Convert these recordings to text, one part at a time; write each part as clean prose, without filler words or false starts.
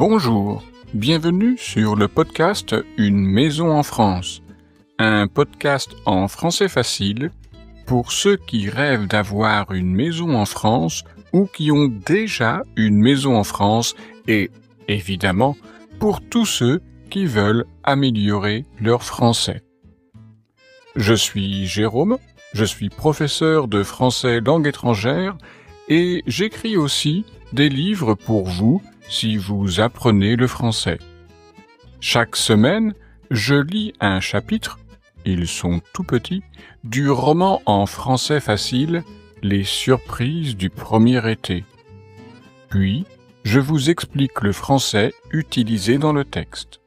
Bonjour, bienvenue sur le podcast Une maison en France, un podcast en français facile pour ceux qui rêvent d'avoir une maison en France ou qui ont déjà une maison en France et, évidemment, pour tous ceux qui veulent améliorer leur français. Je suis Jérôme, je suis professeur de français langue étrangère et j'écris aussi des livres pour vous si vous apprenez le français. Chaque semaine, je lis un chapitre, ils sont tout petits, du roman en français facile « Les surprises du premier été ». Puis, je vous explique le français utilisé dans le texte.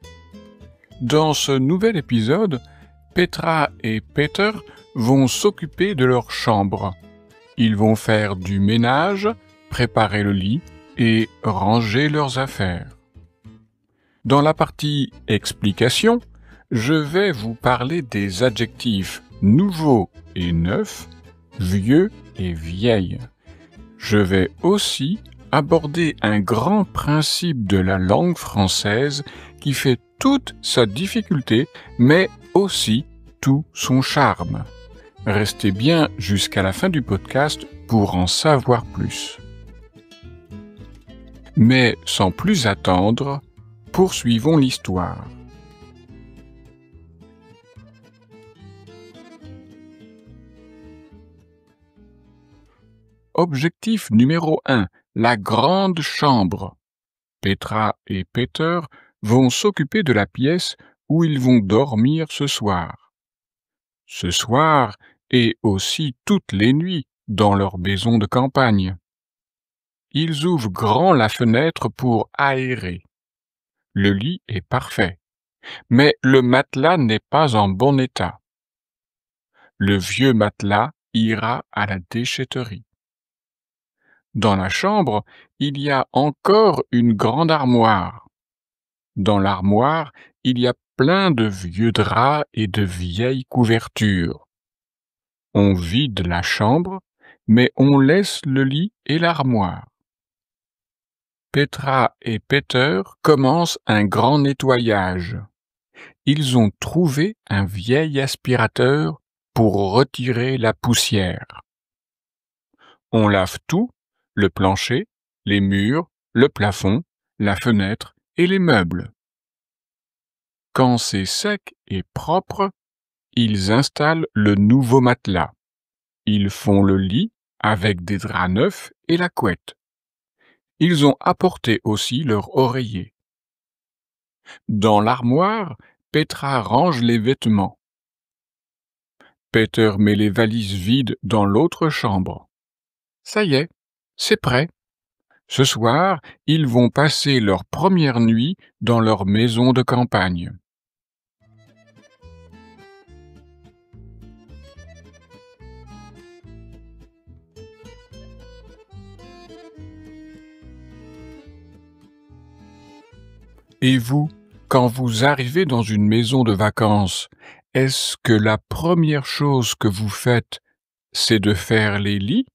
Dans ce nouvel épisode, Petra et Peter vont s'occuper de leur chambre. Ils vont faire du ménage, préparer le lit et ranger leurs affaires. Dans la partie explication, je vais vous parler des adjectifs nouveau et neuf, vieux et vieille. Je vais aussi aborder un grand principe de la langue française qui fait toute sa difficulté, mais aussi tout son charme. Restez bien jusqu'à la fin du podcast pour en savoir plus. Mais sans plus attendre, poursuivons l'histoire. Objectif numéro 1, la grande chambre. Petra et Peter vont s'occuper de la pièce où ils vont dormir ce soir. Ce soir et aussi toutes les nuits dans leur maison de campagne. Ils ouvrent grand la fenêtre pour aérer. Le lit est parfait, mais le matelas n'est pas en bon état. Le vieux matelas ira à la déchetterie. Dans la chambre, il y a encore une grande armoire. Dans l'armoire, il y a plein de vieux draps et de vieilles couvertures. On vide la chambre, mais on laisse le lit et l'armoire. Petra et Peter commencent un grand nettoyage. Ils ont trouvé un vieil aspirateur pour retirer la poussière. On lave tout, le plancher, les murs, le plafond, la fenêtre et les meubles. Quand c'est sec et propre, ils installent le nouveau matelas. Ils font le lit avec des draps neufs et la couette. Ils ont apporté aussi leur oreiller. Dans l'armoire, Petra range les vêtements. Peter met les valises vides dans l'autre chambre. Ça y est, c'est prêt. Ce soir, ils vont passer leur première nuit dans leur maison de campagne. Et vous, quand vous arrivez dans une maison de vacances, est-ce que la première chose que vous faites, c'est de faire les lits?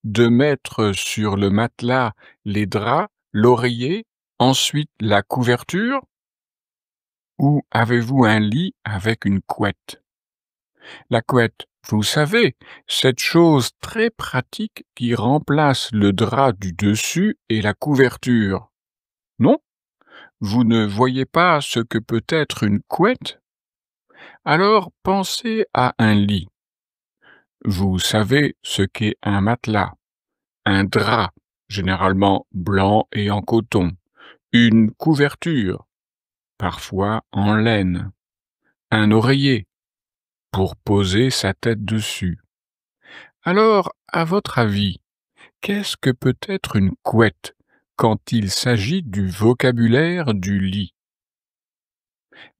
De mettre sur le matelas les draps, l'oreiller, ensuite la couverture? Ou avez-vous un lit avec une couette? La couette, vous savez, cette chose très pratique qui remplace le drap du dessus et la couverture. Non? Vous ne voyez pas ce que peut être une couette? Alors pensez à un lit. Vous savez ce qu'est un matelas, un drap, généralement blanc et en coton, une couverture, parfois en laine, un oreiller, pour poser sa tête dessus. Alors, à votre avis, qu'est-ce que peut être une couette quand il s'agit du vocabulaire du lit?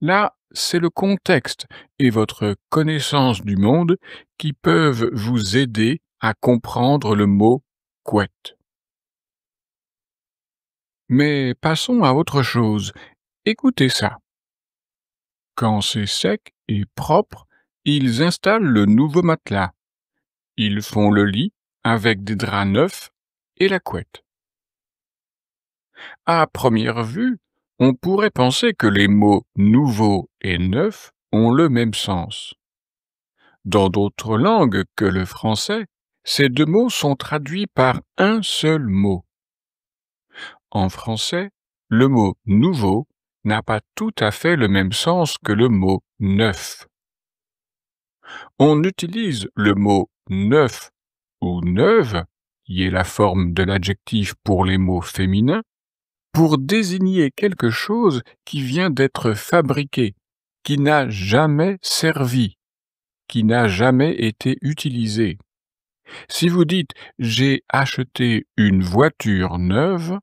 Là, c'est le contexte et votre connaissance du monde qui peuvent vous aider à comprendre le mot « couette ». Mais passons à autre chose. Écoutez ça. Quand c'est sec et propre, ils installent le nouveau matelas. Ils font le lit avec des draps neufs et la couette. À première vue, on pourrait penser que les mots nouveau et neuf ont le même sens. Dans d'autres langues que le français, ces deux mots sont traduits par un seul mot. En français, le mot nouveau n'a pas tout à fait le même sens que le mot neuf. On utilise le mot neuf ou neuve, qui est la forme de l'adjectif pour les mots féminins, pour désigner quelque chose qui vient d'être fabriqué, qui n'a jamais servi, qui n'a jamais été utilisé. Si vous dites « j'ai acheté une voiture neuve »,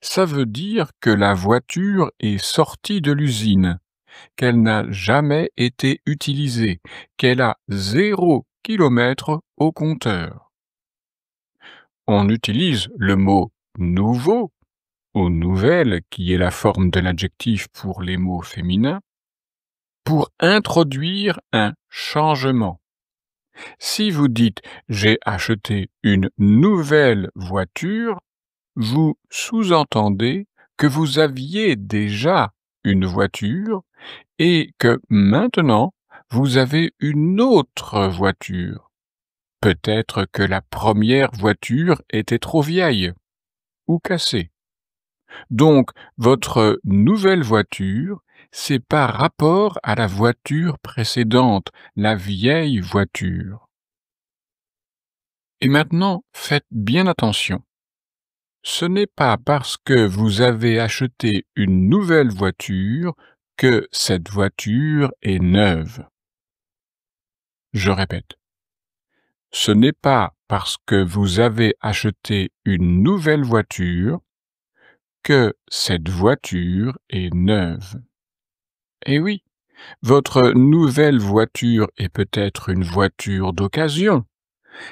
ça veut dire que la voiture est sortie de l'usine, qu'elle n'a jamais été utilisée, qu'elle a 0 kilomètre au compteur. On utilise le mot nouveau ou nouvelle, qui est la forme de l'adjectif pour les mots féminins, pour introduire un changement. Si vous dites « j'ai acheté une nouvelle voiture », vous sous-entendez que vous aviez déjà une voiture et que maintenant vous avez une autre voiture. Peut-être que la première voiture était trop vieille ou cassée. Donc, votre nouvelle voiture, c'est par rapport à la voiture précédente, la vieille voiture. Et maintenant, faites bien attention. Ce n'est pas parce que vous avez acheté une nouvelle voiture que cette voiture est neuve. Je répète. Ce n'est pas parce que vous avez acheté une nouvelle voiture que cette voiture est neuve. Eh oui, votre nouvelle voiture est peut-être une voiture d'occasion,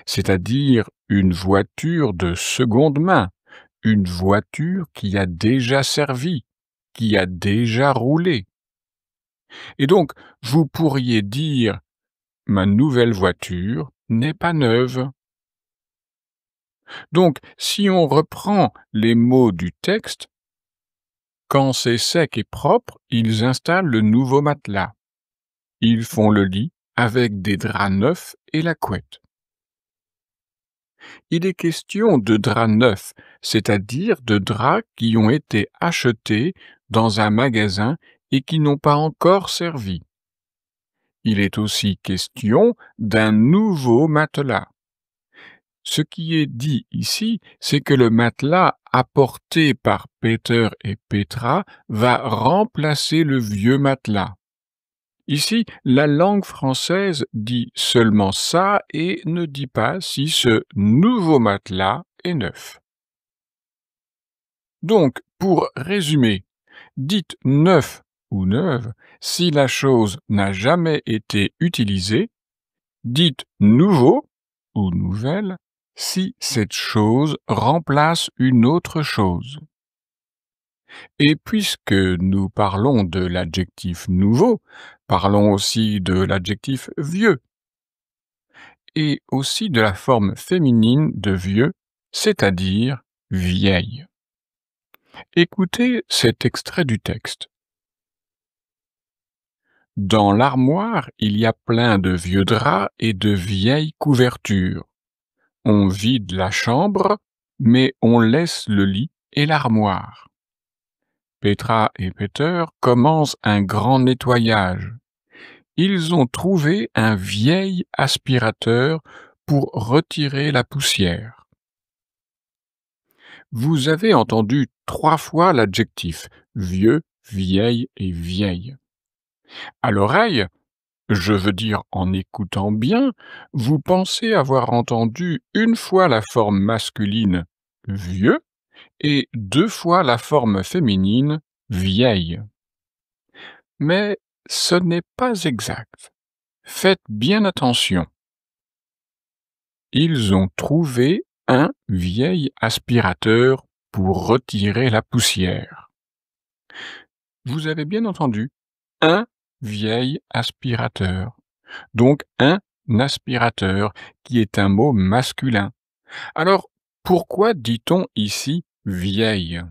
c'est-à-dire une voiture de seconde main, une voiture qui a déjà servi, qui a déjà roulé. Et donc, vous pourriez dire « ma nouvelle voiture n'est pas neuve ». Donc, si on reprend les mots du texte, quand c'est sec et propre, ils installent le nouveau matelas. Ils font le lit avec des draps neufs et la couette. Il est question de draps neufs, c'est-à-dire de draps qui ont été achetés dans un magasin et qui n'ont pas encore servi. Il est aussi question d'un nouveau matelas. Ce qui est dit ici, c'est que le matelas apporté par Peter et Petra va remplacer le vieux matelas. Ici, la langue française dit seulement ça et ne dit pas si ce nouveau matelas est neuf. Donc, pour résumer, dites neuf ou neuve si la chose n'a jamais été utilisée, dites nouveau ou nouvelle si cette chose remplace une autre chose. Et puisque nous parlons de l'adjectif nouveau, parlons aussi de l'adjectif vieux, et aussi de la forme féminine de vieux, c'est-à-dire vieille. Écoutez cet extrait du texte. Dans l'armoire, il y a plein de vieux draps et de vieilles couvertures. On vide la chambre, mais on laisse le lit et l'armoire. Petra et Peter commencent un grand nettoyage. Ils ont trouvé un vieil aspirateur pour retirer la poussière. Vous avez entendu 3 fois l'adjectif vieux, vieille et vieille. À l'oreille, je veux dire en écoutant bien, vous pensez avoir entendu 1 fois la forme masculine vieux et 2 fois la forme féminine vieille. Mais ce n'est pas exact. Faites bien attention. Ils ont trouvé un vieil aspirateur pour retirer la poussière. Vous avez bien entendu, un vieil aspirateur. Donc un aspirateur, qui est un mot masculin. Alors, pourquoi dit-on ici vieille ?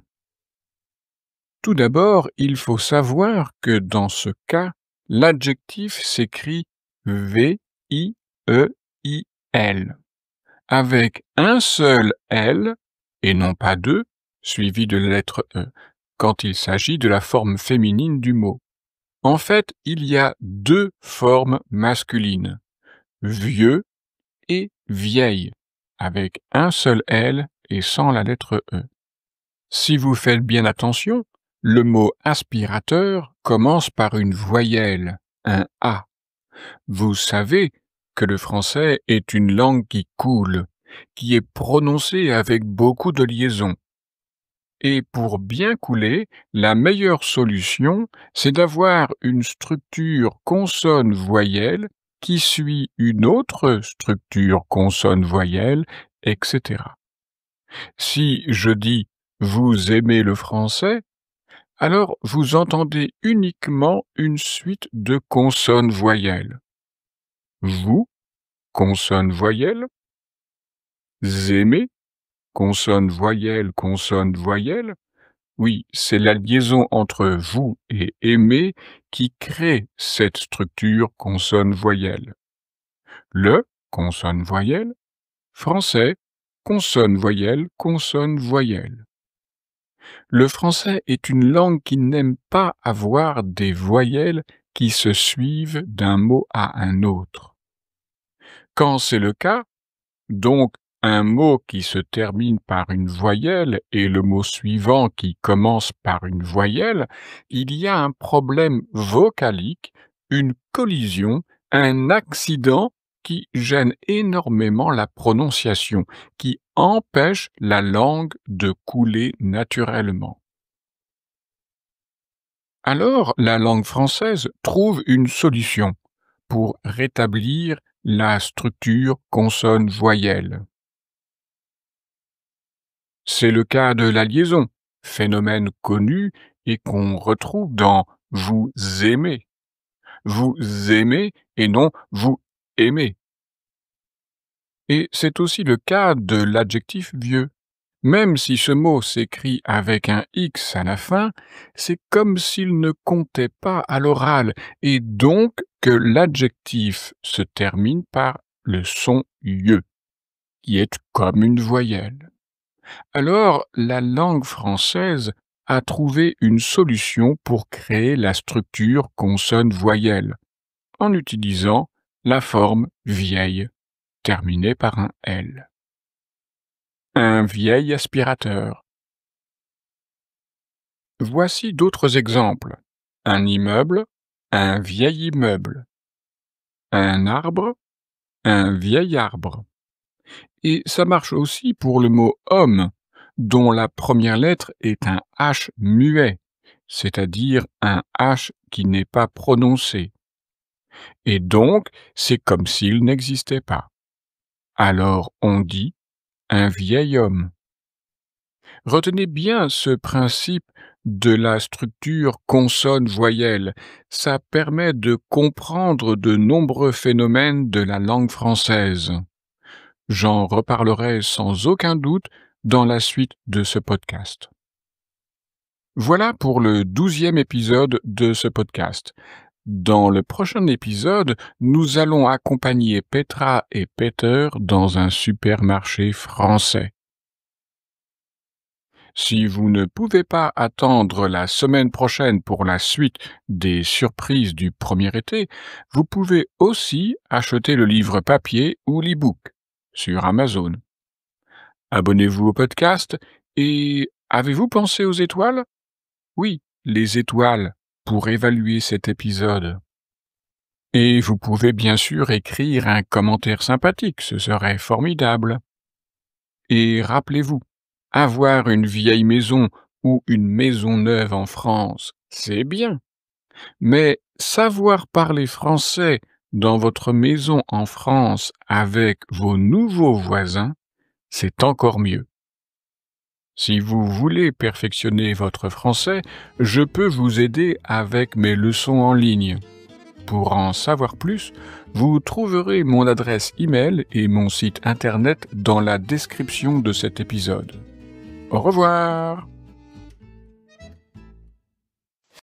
Tout d'abord, il faut savoir que dans ce cas, l'adjectif s'écrit V-I-E-I-L, avec un seul L, et non pas deux, suivi de la lettre E, quand il s'agit de la forme féminine du mot. En fait, il y a deux formes masculines, vieux et vieille, avec un seul L et sans la lettre E. Si vous faites bien attention, le mot aspirateur commence par une voyelle, un A. Vous savez que le français est une langue qui coule, qui est prononcée avec beaucoup de liaisons. Et pour bien couler, la meilleure solution, c'est d'avoir une structure consonne-voyelle qui suit une autre structure consonne-voyelle, etc. Si je dis « vous aimez le français », alors vous entendez uniquement une suite de consonnes-voyelles. Vous, consonne-voyelle, aimez, consonne-voyelle, consonne-voyelle. Oui, c'est la liaison entre vous et aimer qui crée cette structure consonne-voyelle. Le, consonne-voyelle, français, consonne-voyelle, consonne-voyelle. Le français est une langue qui n'aime pas avoir des voyelles qui se suivent d'un mot à un autre. Quand c'est le cas, donc un mot qui se termine par une voyelle et le mot suivant qui commence par une voyelle, il y a un problème vocalique, une collision, un accident qui gêne énormément la prononciation, qui empêche la langue de couler naturellement. Alors, la langue française trouve une solution pour rétablir la structure consonne-voyelle. C'est le cas de la liaison, phénomène connu et qu'on retrouve dans « vous aimez ». Vous aimez et non vous aimez. Et c'est aussi le cas de l'adjectif vieux. Même si ce mot s'écrit avec un X à la fin, c'est comme s'il ne comptait pas à l'oral, et donc que l'adjectif se termine par le son ieux, qui est comme une voyelle. Alors, la langue française a trouvé une solution pour créer la structure consonne-voyelle, en utilisant la forme vieille, terminée par un L. Un vieil aspirateur. Voici d'autres exemples. Un immeuble, un vieil immeuble. Un arbre, un vieil arbre. Et ça marche aussi pour le mot homme, dont la première lettre est un H muet, c'est-à-dire un H qui n'est pas prononcé. Et donc, c'est comme s'il n'existait pas. Alors on dit un vieil homme. Retenez bien ce principe de la structure consonne-voyelle. Ça permet de comprendre de nombreux phénomènes de la langue française. J'en reparlerai sans aucun doute dans la suite de ce podcast. Voilà pour le 12e épisode de ce podcast. Dans le prochain épisode, nous allons accompagner Petra et Peter dans un supermarché français. Si vous ne pouvez pas attendre la semaine prochaine pour la suite des surprises du premier été, vous pouvez aussi acheter le livre papier ou l'e-book sur Amazon. Abonnez-vous au podcast et avez-vous pensé aux étoiles? Oui, les étoiles pour évaluer cet épisode. Et vous pouvez bien sûr écrire un commentaire sympathique, ce serait formidable. Et rappelez-vous, avoir une vieille maison ou une maison neuve en France, c'est bien. Mais savoir parler français dans votre maison en France avec vos nouveaux voisins, c'est encore mieux. Si vous voulez perfectionner votre français, je peux vous aider avec mes leçons en ligne. Pour en savoir plus, vous trouverez mon adresse e-mail et mon site internet dans la description de cet épisode. Au revoir!